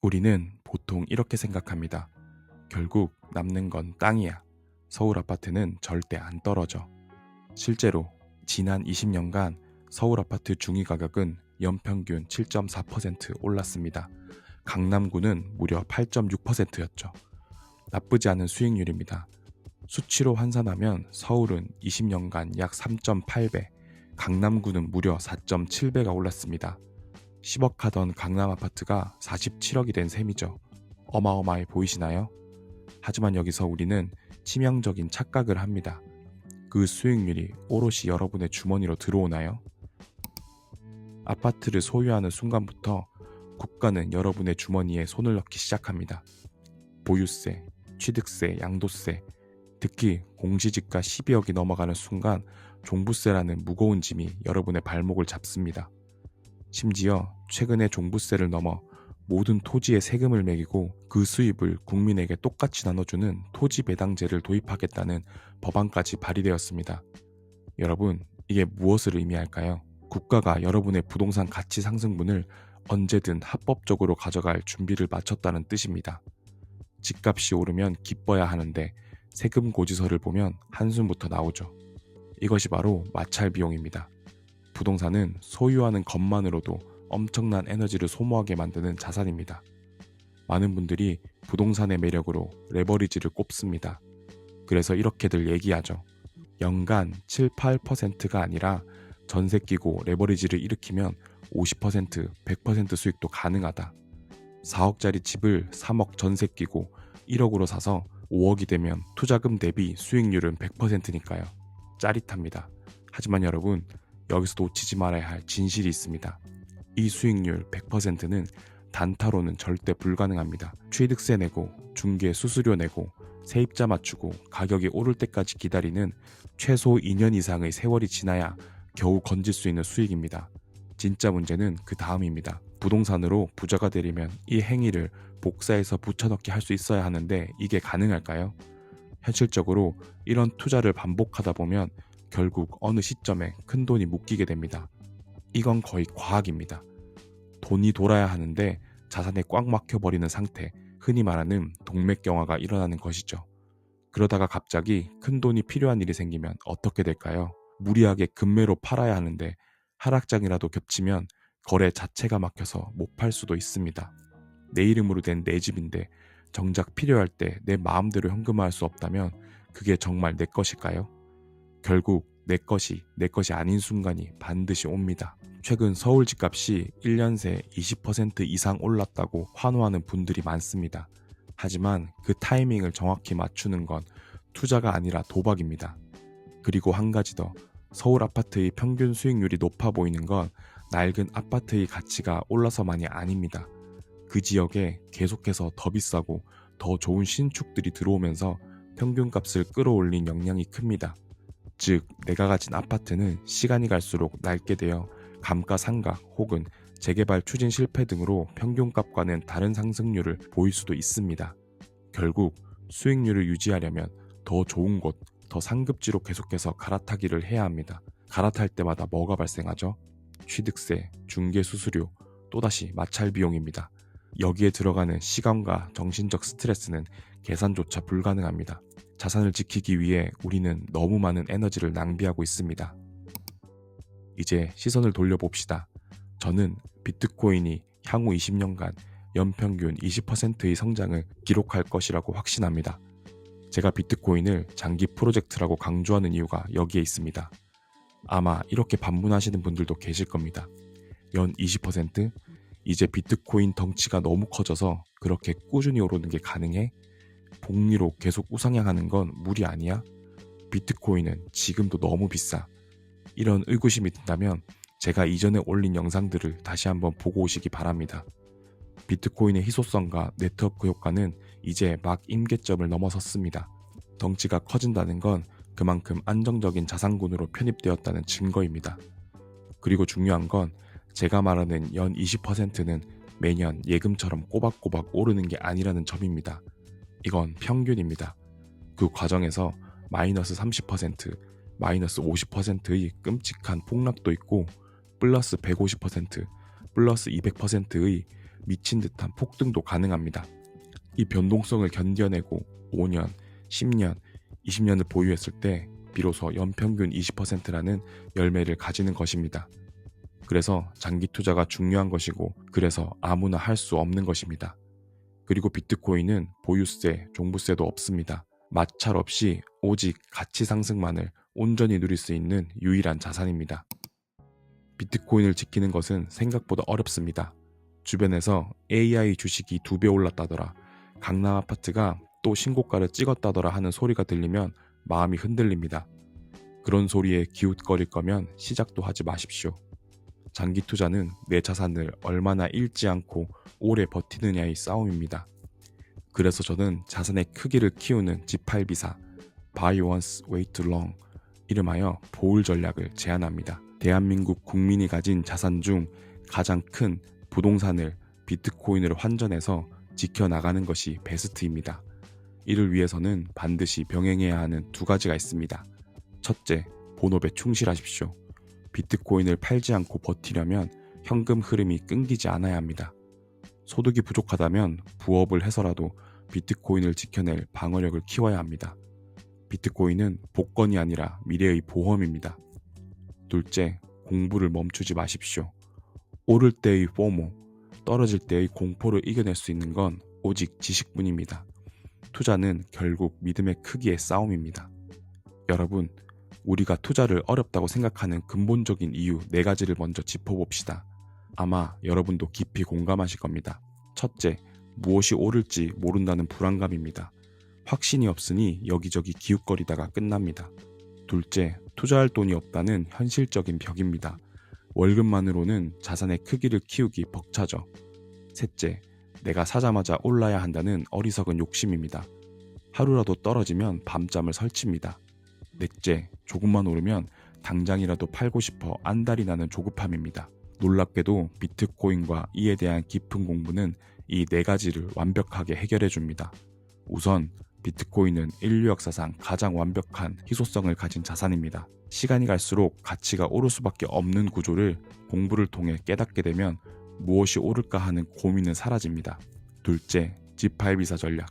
우리는 보통 이렇게 생각합니다. 결국 남는 건 땅이야. 서울 아파트는 절대 안 떨어져. 실제로 지난 20년간 서울 아파트 중위 가격은 연평균 7.4% 올랐습니다. 강남구는 무려 8.6%였죠. 나쁘지 않은 수익률입니다. 수치로 환산하면 서울은 20년간 약 3.8배, 강남구는 무려 4.7배가 올랐습니다. 10억 하던 강남 아파트가 47억이 된 셈이죠. 어마어마해 보이시나요? 하지만 여기서 우리는 치명적인 착각을 합니다. 그 수익률이 오롯이 여러분의 주머니로 들어오나요? 아파트를 소유하는 순간부터 국가는 여러분의 주머니에 손을 넣기 시작합니다. 보유세, 취득세, 양도세, 특히 공시지가 12억이 넘어가는 순간 종부세라는 무거운 짐이 여러분의 발목을 잡습니다. 심지어 최근에 종부세를 넘어 모든 토지에 세금을 매기고 그 수입을 국민에게 똑같이 나눠주는 토지배당제를 도입하겠다는 법안까지 발의되었습니다. 여러분, 이게 무엇을 의미할까요? 국가가 여러분의 부동산 가치 상승분을 언제든 합법적으로 가져갈 준비를 마쳤다는 뜻입니다. 집값이 오르면 기뻐야 하는데 세금 고지서를 보면 한숨부터 나오죠. 이것이 바로 마찰 비용입니다. 부동산은 소유하는 것만으로도 엄청난 에너지를 소모하게 만드는 자산입니다. 많은 분들이 부동산의 매력으로 레버리지를 꼽습니다. 그래서 이렇게들 얘기하죠. 연간 7, 8%가 아니라 전세 끼고 레버리지를 일으키면 50%, 100% 수익도 가능하다. 4억짜리 집을 3억 전세 끼고 1억으로 사서 5억이 되면 투자금 대비 수익률은 100%니까요. 짜릿합니다. 하지만 여러분, 여기서 놓치지 말아야 할 진실이 있습니다. 이 수익률 100%는 단타로는 절대 불가능합니다. 취득세 내고, 중개 수수료 내고, 세입자 맞추고, 가격이 오를 때까지 기다리는 최소 2년 이상의 세월이 지나야 겨우 건질 수 있는 수익입니다. 진짜 문제는 그 다음입니다. 부동산으로 부자가 되려면 이 행위를 복사해서 붙여넣기 할 수 있어야 하는데 이게 가능할까요? 현실적으로 이런 투자를 반복하다 보면 결국 어느 시점에 큰 돈이 묶이게 됩니다. 이건 거의 과학입니다. 돈이 돌아야 하는데 자산에 꽉 막혀버리는 상태, 흔히 말하는 동맥경화가 일어나는 것이죠. 그러다가 갑자기 큰 돈이 필요한 일이 생기면 어떻게 될까요? 무리하게 급매로 팔아야 하는데 하락장이라도 겹치면 거래 자체가 막혀서 못 팔 수도 있습니다. 내 이름으로 된 내 집인데 정작 필요할 때 내 마음대로 현금화할 수 없다면 그게 정말 내 것일까요? 결국 내 것이 아닌 순간이 반드시 옵니다. 최근 서울 집값이 1년 새 20% 이상 올랐다고 환호하는 분들이 많습니다. 하지만 그 타이밍을 정확히 맞추는 건 투자가 아니라 도박입니다. 그리고 한 가지 더, 서울 아파트의 평균 수익률이 높아 보이는 건 낡은 아파트의 가치가 올라서만이 아닙니다. 그 지역에 계속해서 더 비싸고 더 좋은 신축들이 들어오면서 평균값을 끌어올린 영향이 큽니다. 즉, 내가 가진 아파트는 시간이 갈수록 낡게 되어 감가상각 혹은 재개발 추진 실패 등으로 평균값과는 다른 상승률을 보일 수도 있습니다. 결국 수익률을 유지하려면 더 좋은 곳, 더 상급지로 계속해서 갈아타기를 해야 합니다. 갈아탈 때마다 뭐가 발생하죠? 취득세, 중개수수료, 또다시 마찰 비용입니다. 여기에 들어가는 시간과 정신적 스트레스는 계산조차 불가능합니다. 자산을 지키기 위해 우리는 너무 많은 에너지를 낭비하고 있습니다. 이제 시선을 돌려봅시다. 저는 비트코인이 향후 20년간 연평균 20%의 성장을 기록할 것이라고 확신합니다. 제가 비트코인을 장기 프로젝트라고 강조하는 이유가 여기에 있습니다. 아마 이렇게 반문하시는 분들도 계실 겁니다. 연 20%? 이제 비트코인 덩치가 너무 커져서 그렇게 꾸준히 오르는 게 가능해? 복리로 계속 우상향하는 건 무리 아니야? 비트코인은 지금도 너무 비싸. 이런 의구심이 든다면 제가 이전에 올린 영상들을 다시 한번 보고 오시기 바랍니다. 비트코인의 희소성과 네트워크 효과는 이제 막 임계점을 넘어섰습니다. 덩치가 커진다는 건 그만큼 안정적인 자산군으로 편입되었다는 증거입니다. 그리고 중요한 건 제가 말하는 연 20%는 매년 예금처럼 꼬박꼬박 오르는 게 아니라는 점입니다. 이건 평균입니다. 그 과정에서 마이너스 30%, 마이너스 50%의 끔찍한 폭락도 있고 플러스 150%, 플러스 200%의 미친 듯한 폭등도 가능합니다. 이 변동성을 견뎌내고 5년, 10년, 20년을 보유했을 때 비로소 연평균 20%라는 열매를 가지는 것입니다. 그래서 장기 투자가 중요한 것이고, 그래서 아무나 할 수 없는 것입니다. 그리고 비트코인은 보유세, 종부세도 없습니다. 마찰 없이 오직 가치 상승만을 온전히 누릴 수 있는 유일한 자산입니다. 비트코인을 지키는 것은 생각보다 어렵습니다. 주변에서 AI 주식이 2배 올랐다더라, 강남 아파트가 또 신고가를 찍었다더라 하는 소리가 들리면 마음이 흔들립니다. 그런 소리에 기웃거릴 거면 시작도 하지 마십시오. 장기 투자는 내 자산을 얼마나 잃지 않고 오래 버티느냐의 싸움입니다. 그래서 저는 자산의 크기를 키우는 G8비사 Buy Once, Wait Long 이름하여 보울 전략을 제안합니다. 대한민국 국민이 가진 자산 중 가장 큰 부동산을 비트코인으로 환전해서 지켜나가는 것이 베스트입니다. 이를 위해서는 반드시 병행해야 하는 두 가지가 있습니다. 첫째, 본업에 충실하십시오. 비트코인을 팔지 않고 버티려면 현금 흐름이 끊기지 않아야 합니다. 소득이 부족하다면 부업을 해서라도 비트코인을 지켜낼 방어력을 키워야 합니다. 비트코인은 복권이 아니라 미래의 보험입니다. 둘째, 공부를 멈추지 마십시오. 오를 때의 포모, 떨어질 때의 공포를 이겨낼 수 있는 건 오직 지식뿐입니다. 투자는 결국 믿음의 크기의 싸움입니다. 여러분, 우리가 투자를 어렵다고 생각하는 근본적인 이유 4가지를 먼저 짚어봅시다. 아마 여러분도 깊이 공감하실 겁니다. 첫째, 무엇이 오를지 모른다는 불안감입니다. 확신이 없으니 여기저기 기웃거리다가 끝납니다. 둘째, 투자할 돈이 없다는 현실적인 벽입니다. 월급만으로는 자산의 크기를 키우기 벅차죠. 셋째, 내가 사자마자 올라야 한다는 어리석은 욕심입니다. 하루라도 떨어지면 밤잠을 설칩니다. 넷째, 조금만 오르면 당장이라도 팔고 싶어 안달이 나는 조급함입니다. 놀랍게도 비트코인과 이에 대한 깊은 공부는 이 4가지를 완벽하게 해결해 줍니다. 우선 비트코인은 인류 역사상 가장 완벽한 희소성을 가진 자산입니다. 시간이 갈수록 가치가 오를 수밖에 없는 구조를 공부를 통해 깨닫게 되면 무엇이 오를까 하는 고민은 사라집니다. 둘째, G8비사 전략,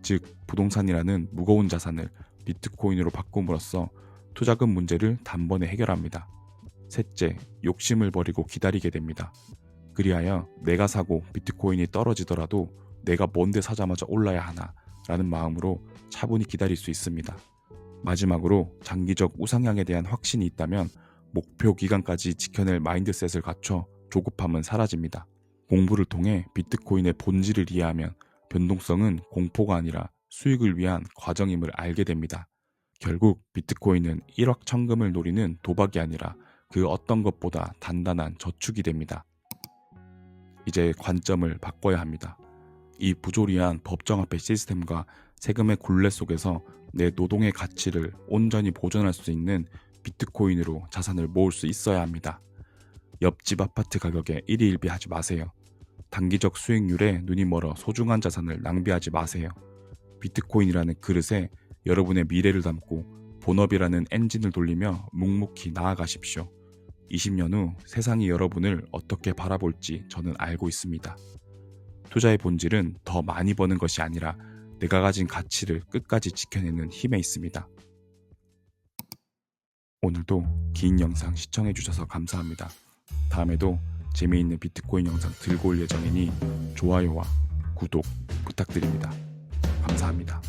즉 부동산이라는 무거운 자산을 비트코인으로 바꿈으로써 투자금 문제를 단번에 해결합니다. 셋째, 욕심을 버리고 기다리게 됩니다. 그리하여 내가 사고 비트코인이 떨어지더라도 내가 뭔데 사자마자 올라야 하나 라는 마음으로 차분히 기다릴 수 있습니다. 마지막으로 장기적 우상향에 대한 확신이 있다면 목표 기간까지 지켜낼 마인드셋을 갖춰 조급함은 사라집니다. 공부를 통해 비트코인의 본질을 이해하면 변동성은 공포가 아니라 수익을 위한 과정임을 알게 됩니다. 결국 비트코인은 일확천금을 노리는 도박이 아니라 그 어떤 것보다 단단한 저축이 됩니다. 이제 관점을 바꿔야 합니다. 이 부조리한 법정화폐 시스템과 세금의 굴레 속에서 내 노동의 가치를 온전히 보존할 수 있는 비트코인으로 자산을 모을 수 있어야 합니다. 옆집 아파트 가격에 일희일비하지 마세요. 단기적 수익률에 눈이 멀어 소중한 자산을 낭비하지 마세요. 비트코인이라는 그릇에 여러분의 미래를 담고 본업이라는 엔진을 돌리며 묵묵히 나아가십시오. 20년 후 세상이 여러분을 어떻게 바라볼지 저는 알고 있습니다. 투자의 본질은 더 많이 버는 것이 아니라 내가 가진 가치를 끝까지 지켜내는 힘에 있습니다. 오늘도 긴 영상 시청해주셔서 감사합니다. 다음에도 재미있는 비트코인 영상 들고 올 예정이니 좋아요와 구독 부탁드립니다. 감사합니다.